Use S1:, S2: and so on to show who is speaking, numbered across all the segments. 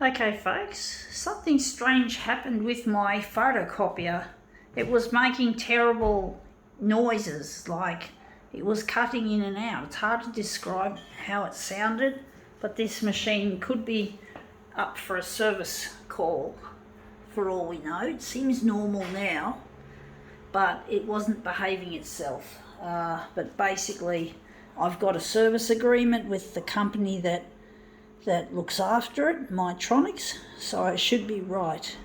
S1: Okay folks, something strange happened with my photocopier. It was making terrible noises, like it was cutting in and out. It's hard to describe how it sounded, but this machine could be up for a service call for all we know. It seems normal now, but it wasn't behaving itself. But basically I've got a service agreement with the company that looks after it, Mytronics, so I should be right.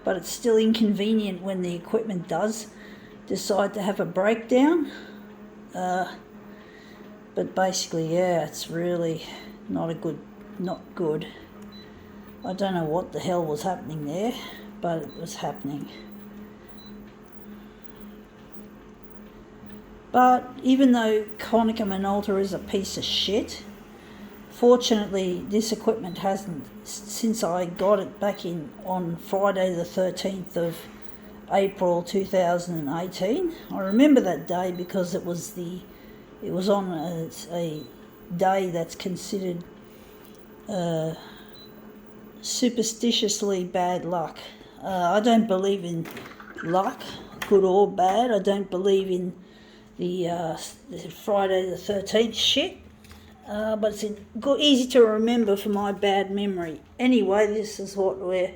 S1: But it's still inconvenient when the equipment does decide to have a breakdown. But basically, yeah, it's really not good. I don't know what the hell was happening there, but it was happening. But even though Konica Minolta is a piece of shit, fortunately, this equipment hasn't, since I got it back in on Friday the 13th of April 2018. I remember that day because it was on a day that's considered superstitiously bad luck. I don't believe in luck, good or bad. I don't believe in the Friday the 13th shit. But it's easy to remember for my bad memory. Anyway, this is what we're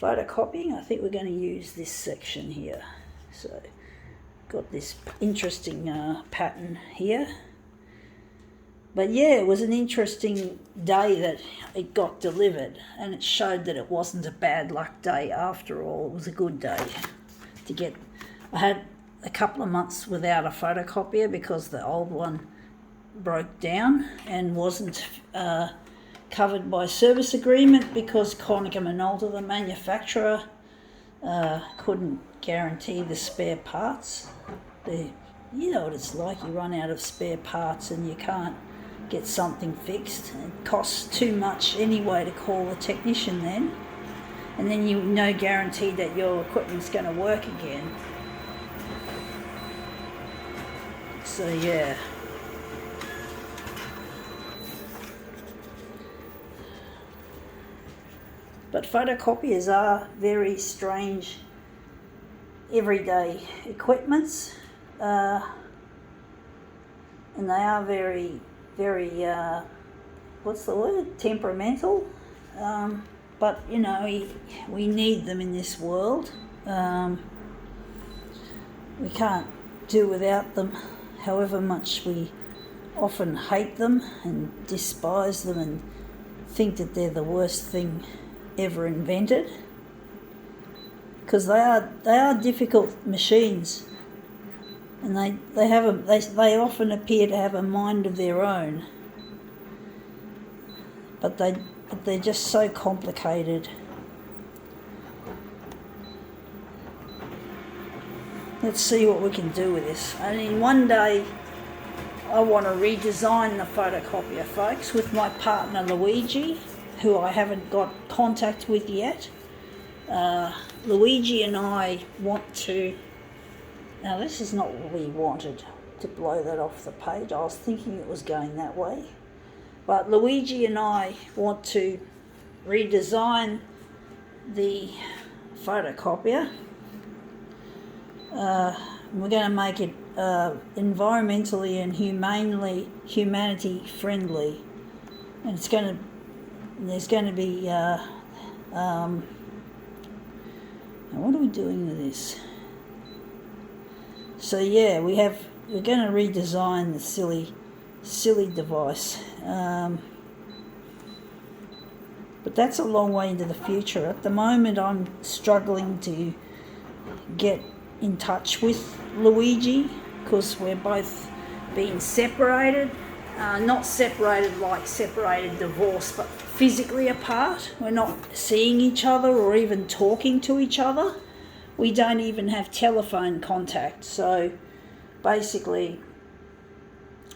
S1: photocopying. I think we're going to use this section here. So, got this interesting pattern here. But yeah, it was an interesting day that it got delivered, and it showed that it wasn't a bad luck day after all. It was a good day to get. I had a couple of months without a photocopier because the old one broke down and wasn't covered by service agreement because Konica Minolta, the manufacturer, couldn't guarantee the spare parts. You know what it's like, you run out of spare parts and you can't get something fixed. It costs too much anyway to call a technician then, and then you no guarantee that your equipment's going to work again. So yeah. But photocopiers are very strange everyday equipments, and they are very, very, what's the word, temperamental. But, you know, we need them in this world. We can't do without them, however much we often hate them and despise them and think that they're the worst thing ever invented, because they are difficult machines, and they often appear to have a mind of their own, but they're just so complicated. Let's see what we can do with this. I mean, one day I want to redesign the photocopier, folks, with my partner Luigi, who I haven't got contact with yet. Luigi and I want to... Now, this is not what we wanted, to blow that off the page. I was thinking it was going that way. But Luigi and I want to redesign the photocopier. We're going to make it environmentally and humanity friendly. And there's going to be, now what are we doing with this? So yeah, we're going to redesign the silly device. But that's a long way into the future. At the moment, I'm struggling to get in touch with Luigi because we're both being separated. Not separated like separated divorce, but physically apart. We're not seeing each other or even talking to each other. We don't even have telephone contact. So basically,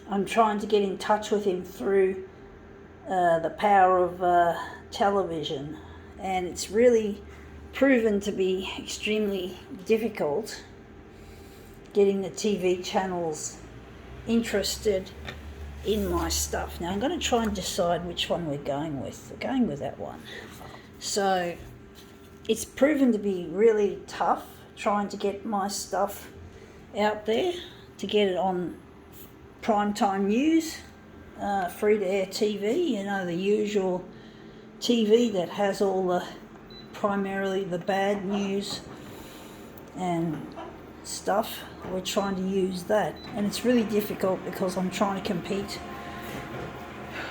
S1: I'm trying to get in touch with him through the power of television, and it's really proven to be extremely difficult getting the TV channels interested in my stuff. Now I'm going to try and decide which one we're going with. We're going with that one. So it's proven to be really tough trying to get my stuff out there, to get it on primetime news, free-to-air TV, you know, the usual TV that has all the, primarily the bad news and stuff. We're trying to use that, and it's really difficult because I'm trying to compete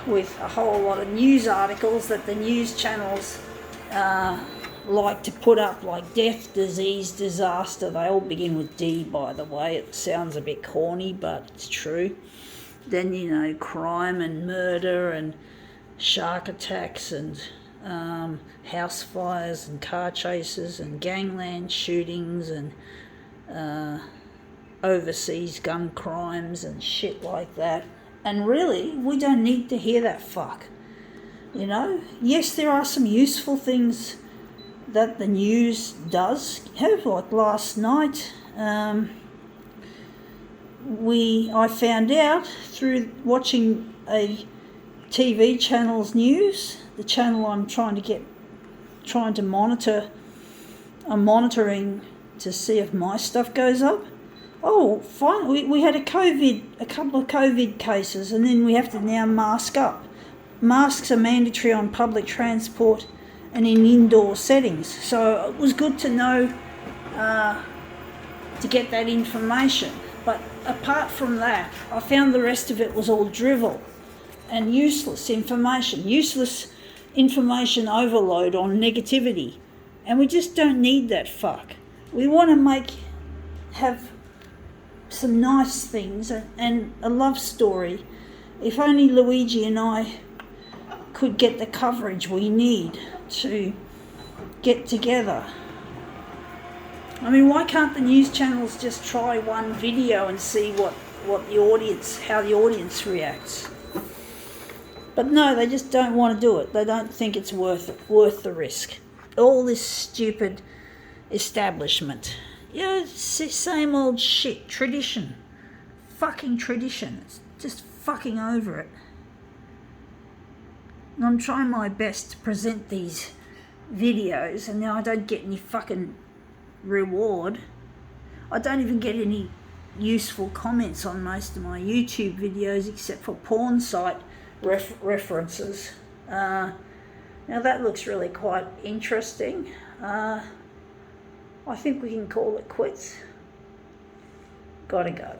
S1: with a whole lot of news articles that the news channels like to put up, like death, disease, disaster. They all begin with D, by the way. It sounds a bit corny, but it's true. Then, you know, crime and murder and shark attacks and house fires and car chases and gangland shootings and overseas gun crimes and shit like that. And really, we don't need to hear that fuck. You know, yes, there are some useful things that the news does have, like last night. I found out through watching a TV channel's news, the channel I'm trying to monitor. I'm monitoring to see if my stuff goes up. Oh, fine. We had a couple of COVID cases, and then we have to now mask up. Masks are mandatory on public transport and in indoor settings. So it was good to know, to get that information. But apart from that, I found the rest of it was all drivel and useless information overload on negativity. And we just don't need that fuck. We want to have some nice things and a love story. If only Luigi and I could get the coverage we need to get together. I mean, why can't the news channels just try one video and see how the audience reacts? But no, they just don't want to do it. They don't think it's worth the risk. All this stupid establishment. You know, it's the same old shit. Tradition. Fucking tradition. It's just fucking over it. And I'm trying my best to present these videos, and now I don't get any fucking reward. I don't even get any useful comments on most of my YouTube videos except for porn site references. Now that looks really quite interesting. I think we can call it quits. Gotta go.